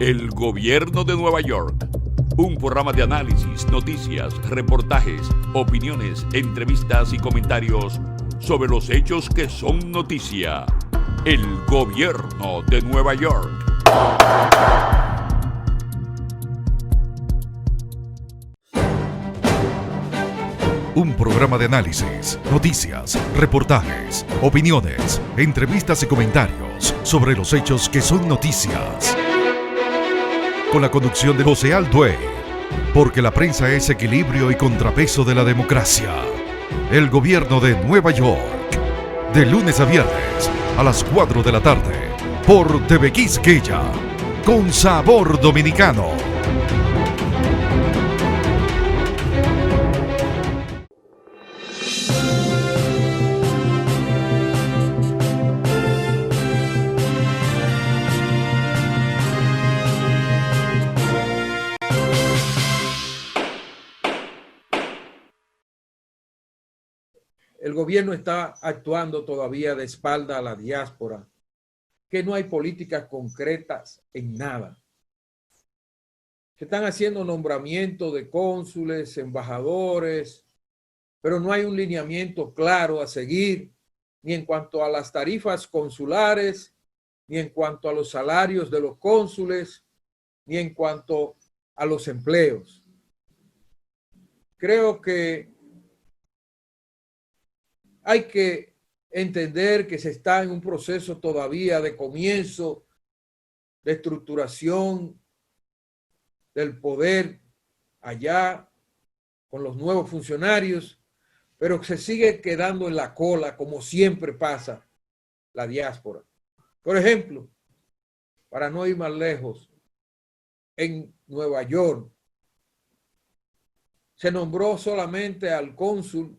C: El Gobierno de Nueva York. Un programa de análisis, noticias, reportajes, opiniones, entrevistas y comentarios sobre los hechos que son noticia. El Gobierno de Nueva York.
D: Un programa de análisis, noticias, reportajes, opiniones, entrevistas y comentarios sobre los hechos que son noticias. Con la conducción de José Altuve, porque la prensa es equilibrio y contrapeso de la democracia. El Gobierno de Nueva York, de lunes a viernes a las 4 de la tarde, por TV Quisqueya, con sabor dominicano.
A: El gobierno está actuando todavía de espalda a la diáspora, que no hay políticas concretas en nada. Se están haciendo nombramientos de cónsules, embajadores, pero no hay un lineamiento claro a seguir, ni en cuanto a las tarifas consulares, ni en cuanto a los salarios de los cónsules, ni en cuanto a los empleos. Creo que hay que entender que se está en un proceso todavía de comienzo, de estructuración del poder allá con los nuevos funcionarios, pero se sigue quedando en la cola, como siempre pasa, la diáspora. Por ejemplo, para no ir más lejos, en Nueva York se nombró solamente al cónsul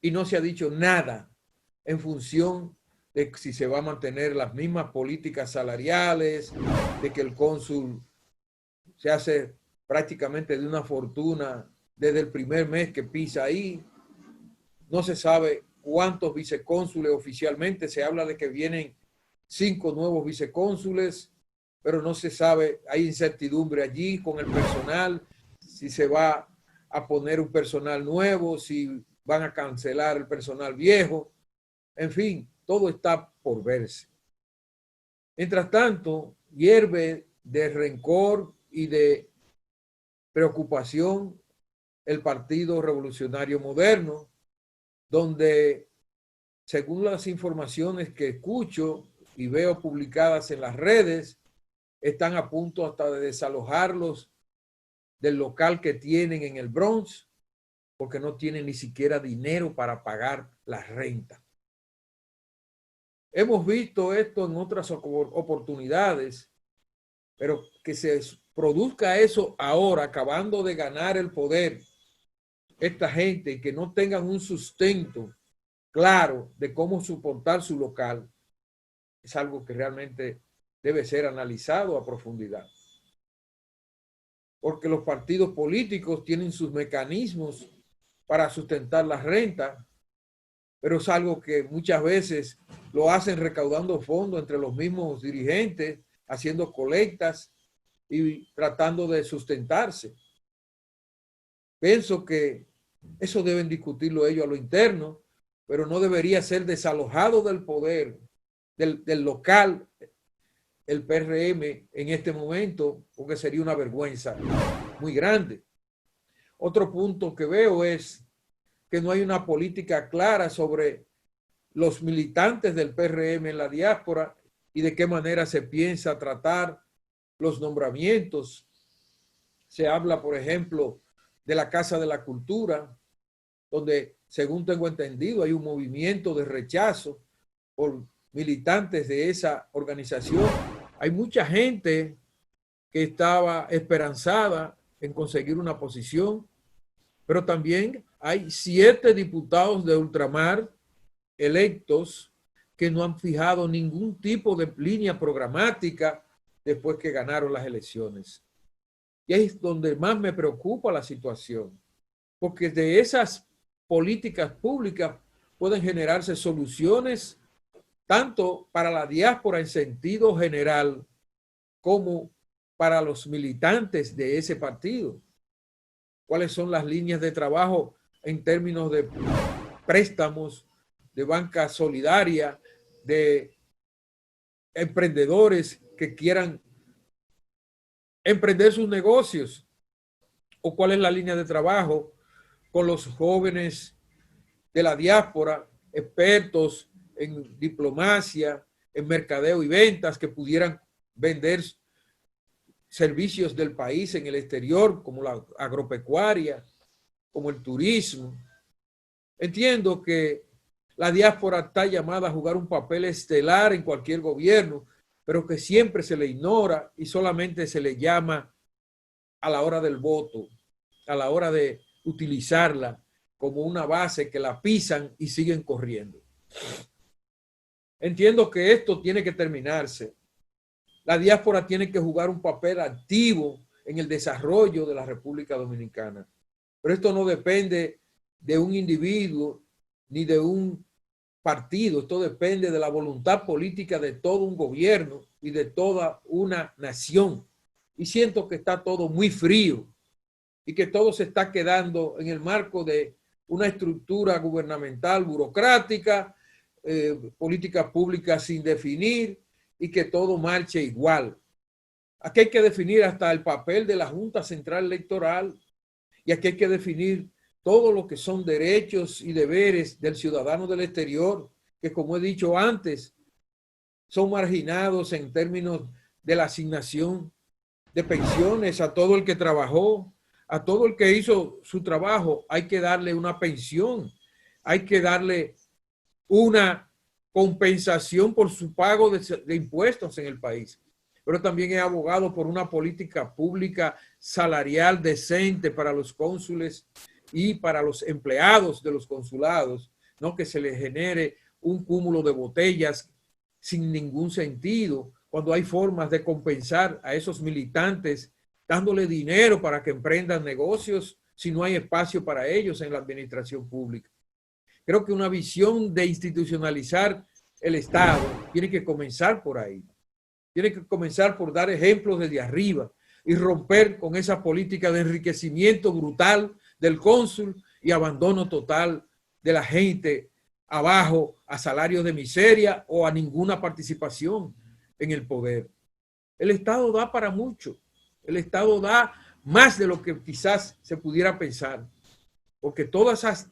A: y no se ha dicho nada en función de si se va a mantener las mismas políticas salariales, de que el cónsul se hace prácticamente de una fortuna desde el primer mes que pisa ahí. No se sabe cuántos vicecónsules oficialmente, se habla de que vienen 5 nuevos vicecónsules, pero no se sabe, hay incertidumbre allí con el personal, si se va a poner un personal nuevo, si van a cancelar el personal viejo. En fin, todo está por verse. Mientras tanto, hierve de rencor y de preocupación el Partido Revolucionario Moderno, donde según las informaciones que escucho y veo publicadas en las redes, están a punto hasta de desalojarlos del local que tienen en el Bronx, porque no tienen ni siquiera dinero para pagar la renta. Hemos visto esto en otras oportunidades, pero que se produzca eso ahora, acabando de ganar el poder, esta gente, y que no tengan un sustento claro de cómo soportar su local, es algo que realmente debe ser analizado a profundidad. Porque los partidos políticos tienen sus mecanismos para sustentar la renta, pero es algo que muchas veces lo hacen recaudando fondos entre los mismos dirigentes, haciendo colectas y tratando de sustentarse. Pienso que eso deben discutirlo ellos a lo interno, pero no debería ser desalojado del poder, del local, el PRM en este momento, porque sería una vergüenza muy grande. Otro punto que veo es que no hay una política clara sobre los militantes del PRM en la diáspora y de qué manera se piensa tratar los nombramientos. Se habla, por ejemplo, de la Casa de la Cultura, donde, según tengo entendido, hay un movimiento de rechazo por militantes de esa organización. Hay mucha gente que estaba esperanzada en conseguir una posición, pero también hay 7 diputados de ultramar electos que no han fijado ningún tipo de línea programática después que ganaron las elecciones. Y ahí es donde más me preocupa la situación, porque de esas políticas públicas pueden generarse soluciones tanto para la diáspora en sentido general como para los militantes de ese partido. ¿Cuáles son las líneas de trabajo en términos de préstamos, de banca solidaria, de emprendedores que quieran emprender sus negocios? ¿O cuál es la línea de trabajo con los jóvenes de la diáspora, expertos en diplomacia, en mercadeo y ventas, que pudieran vender servicios del país en el exterior, como la agropecuaria, como el turismo? Entiendo que la diáspora está llamada a jugar un papel estelar en cualquier gobierno, pero que siempre se le ignora y solamente se le llama a la hora del voto, a la hora de utilizarla como una base que la pisan y siguen corriendo. Entiendo que esto tiene que terminarse. La diáspora tiene que jugar un papel activo en el desarrollo de la República Dominicana. Pero esto no depende de un individuo ni de un partido. Esto depende de la voluntad política de todo un gobierno y de toda una nación. Y siento que está todo muy frío y que todo se está quedando en el marco de una estructura gubernamental burocrática, políticas públicas sin definir y que todo marche igual. Aquí hay que definir hasta el papel de la Junta Central Electoral y aquí hay que definir todo lo que son derechos y deberes del ciudadano del exterior, que, como he dicho antes, son marginados en términos de la asignación de pensiones a todo el que trabajó, a todo el que hizo su trabajo. Hay que darle una pensión, hay que darle una compensación por su pago de impuestos en el país. Pero también he abogado por una política pública salarial decente para los cónsules y para los empleados de los consulados, no que se les genere un cúmulo de botellas sin ningún sentido, cuando hay formas de compensar a esos militantes dándole dinero para que emprendan negocios si no hay espacio para ellos en la administración pública. Creo que una visión de institucionalizar el Estado tiene que comenzar por ahí. Tiene que comenzar por dar ejemplos desde arriba y romper con esa política de enriquecimiento brutal del cónsul y abandono total de la gente abajo a salarios de miseria o a ninguna participación en el poder. El Estado da para mucho. El Estado da más de lo que quizás se pudiera pensar, porque todas esas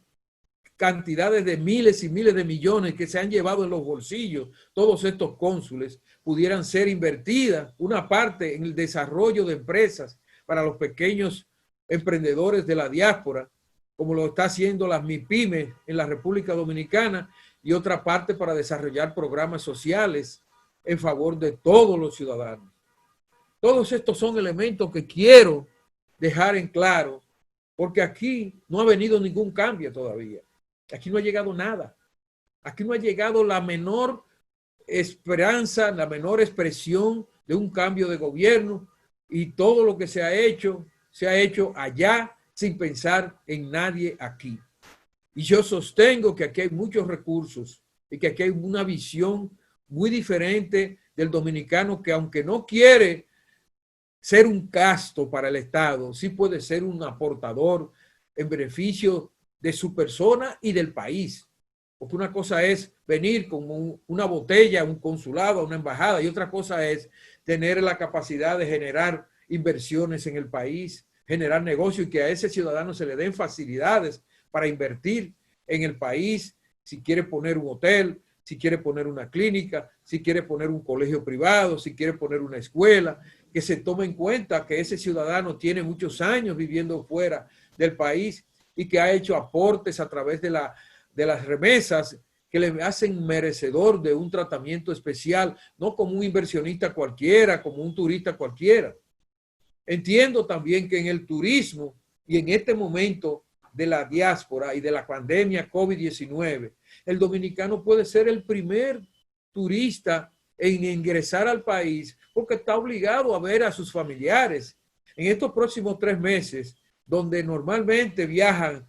A: cantidades de miles y miles de millones que se han llevado en los bolsillos todos estos cónsules pudieran ser invertidas, una parte en el desarrollo de empresas para los pequeños emprendedores de la diáspora, como lo está haciendo las MIPYMES en la República Dominicana, y otra parte para desarrollar programas sociales en favor de todos los ciudadanos. Todos estos son elementos que quiero dejar en claro, porque aquí no ha venido ningún cambio todavía. Aquí no ha llegado nada. Aquí no ha llegado la menor esperanza, la menor expresión de un cambio de gobierno, y todo lo que se ha hecho allá sin pensar en nadie aquí. Y yo sostengo que aquí hay muchos recursos y que aquí hay una visión muy diferente del dominicano, que aunque no quiere ser un gasto para el Estado, sí puede ser un aportador en beneficio de su persona y del país. Porque una cosa es venir con una botella a un consulado, a una embajada, y otra cosa es tener la capacidad de generar inversiones en el país, generar negocio, y que a ese ciudadano se le den facilidades para invertir en el país, si quiere poner un hotel, si quiere poner una clínica, si quiere poner un colegio privado, si quiere poner una escuela, que se tome en cuenta que ese ciudadano tiene muchos años viviendo fuera del país y que ha hecho aportes a través de las remesas que le hacen merecedor de un tratamiento especial, no como un inversionista cualquiera, como un turista cualquiera. Entiendo también que en el turismo y en este momento de la diáspora y de la pandemia COVID-19, el dominicano puede ser el primer turista en ingresar al país porque está obligado a ver a sus familiares. En estos próximos 3 meses, donde normalmente viajan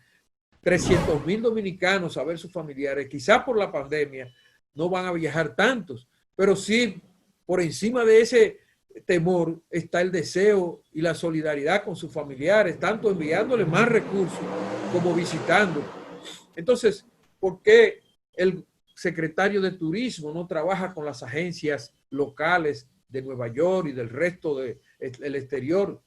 A: 300,000 dominicanos a ver sus familiares, quizás por la pandemia no van a viajar tantos, pero sí por encima de ese temor está el deseo y la solidaridad con sus familiares, tanto enviándoles más recursos como visitando. Entonces, ¿por qué el secretario de Turismo no trabaja con las agencias locales de Nueva York y del resto del exterior,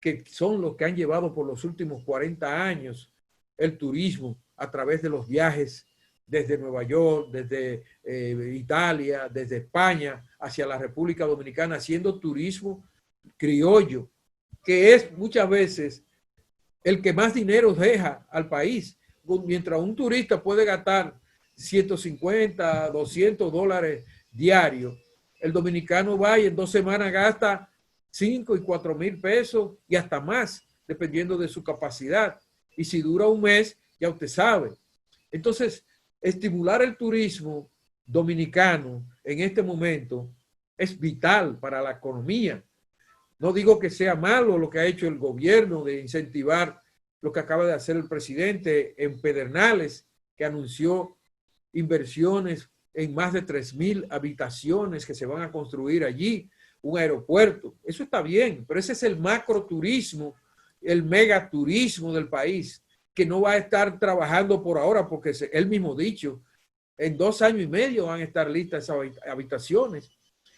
A: que son los que han llevado por los últimos 40 años el turismo a través de los viajes desde Nueva York, desde Italia, desde España hacia la República Dominicana, haciendo turismo criollo, que es muchas veces el que más dinero deja al país? Mientras un turista puede gastar 150, 200 dólares diarios, el dominicano va y en 2 semanas gasta 5 y 4 mil pesos y hasta más, dependiendo de su capacidad. Y si dura un mes, ya usted sabe. Entonces, estimular el turismo dominicano en este momento es vital para la economía. No digo que sea malo lo que ha hecho el gobierno de incentivar lo que acaba de hacer el presidente en Pedernales, que anunció inversiones en más de 3,000 habitaciones que se van a construir allí, un aeropuerto. Eso está bien, pero ese es el macroturismo, el megaturismo del país, que no va a estar trabajando por ahora, porque él mismo dicho, en 2 años y medio van a estar listas esas habitaciones.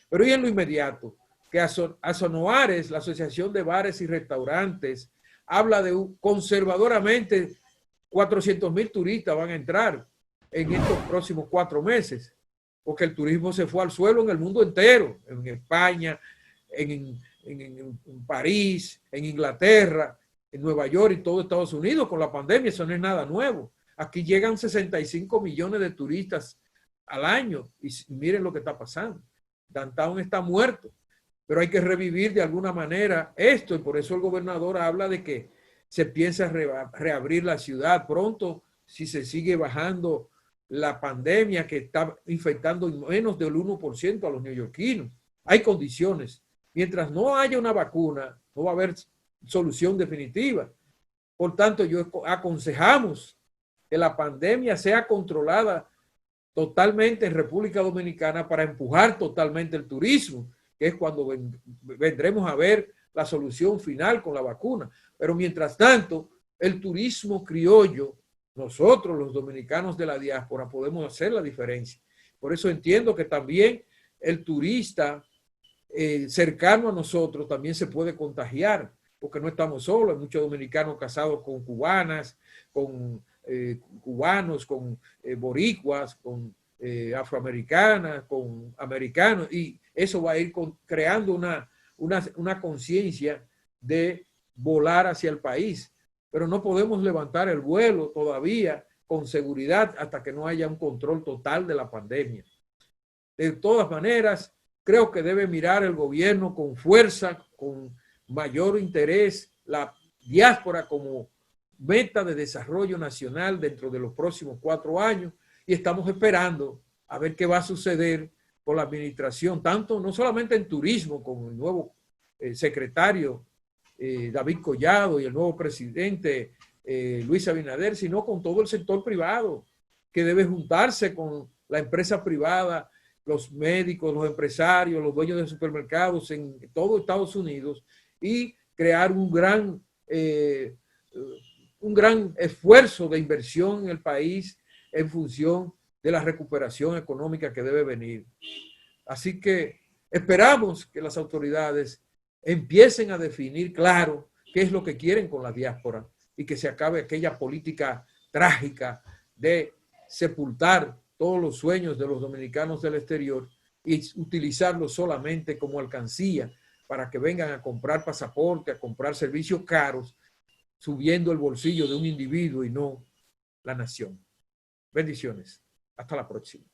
A: Pero y en lo inmediato, que Asonoares, la Asociación de Bares y Restaurantes, habla de conservadoramente 400,000 turistas van a entrar en estos próximos 4 meses, porque el turismo se fue al suelo en el mundo entero, en España, en París, en Inglaterra, en Nueva York y todo Estados Unidos con la pandemia. Eso no es nada nuevo. Aquí llegan 65 millones de turistas al año y miren lo que está pasando. Downtown está muerto, pero hay que revivir de alguna manera esto, y por eso el gobernador habla de que se piensa reabrir la ciudad pronto si se sigue bajando la pandemia, que está infectando menos del 1% a los neoyorquinos. Hay condiciones. Mientras no haya una vacuna, no va a haber solución definitiva. Por tanto, yo aconsejamos que la pandemia sea controlada totalmente en República Dominicana para empujar totalmente el turismo, que es cuando vendremos a ver la solución final con la vacuna. Pero mientras tanto, el turismo criollo, nosotros los dominicanos de la diáspora podemos hacer la diferencia. Por eso entiendo que también el turista cercano a nosotros también se puede contagiar, porque no estamos solos. Hay muchos dominicanos casados con cubanas, con cubanos, con boricuas, con afroamericanas, con americanos, y eso va a ir creando una conciencia de volar hacia el país. Pero no podemos levantar el vuelo todavía con seguridad hasta que no haya un control total de la pandemia. De todas maneras, creo que debe mirar el gobierno con fuerza, con mayor interés, la diáspora como meta de desarrollo nacional dentro de los próximos 4 años, y estamos esperando a ver qué va a suceder con la administración, tanto no solamente en turismo, con el nuevo secretario David Collado y el nuevo presidente Luis Abinader, sino con todo el sector privado, que debe juntarse con la empresa privada, los médicos, los empresarios, los dueños de supermercados en todo Estados Unidos, y crear un gran esfuerzo de inversión en el país en función de la recuperación económica que debe venir. Así que esperamos que las autoridades empiecen a definir claro qué es lo que quieren con la diáspora y que se acabe aquella política trágica de sepultar todos los sueños de los dominicanos del exterior y utilizarlos solamente como alcancía para que vengan a comprar pasaporte, a comprar servicios caros, subiendo el bolsillo de un individuo y no la nación. Bendiciones. Hasta la próxima.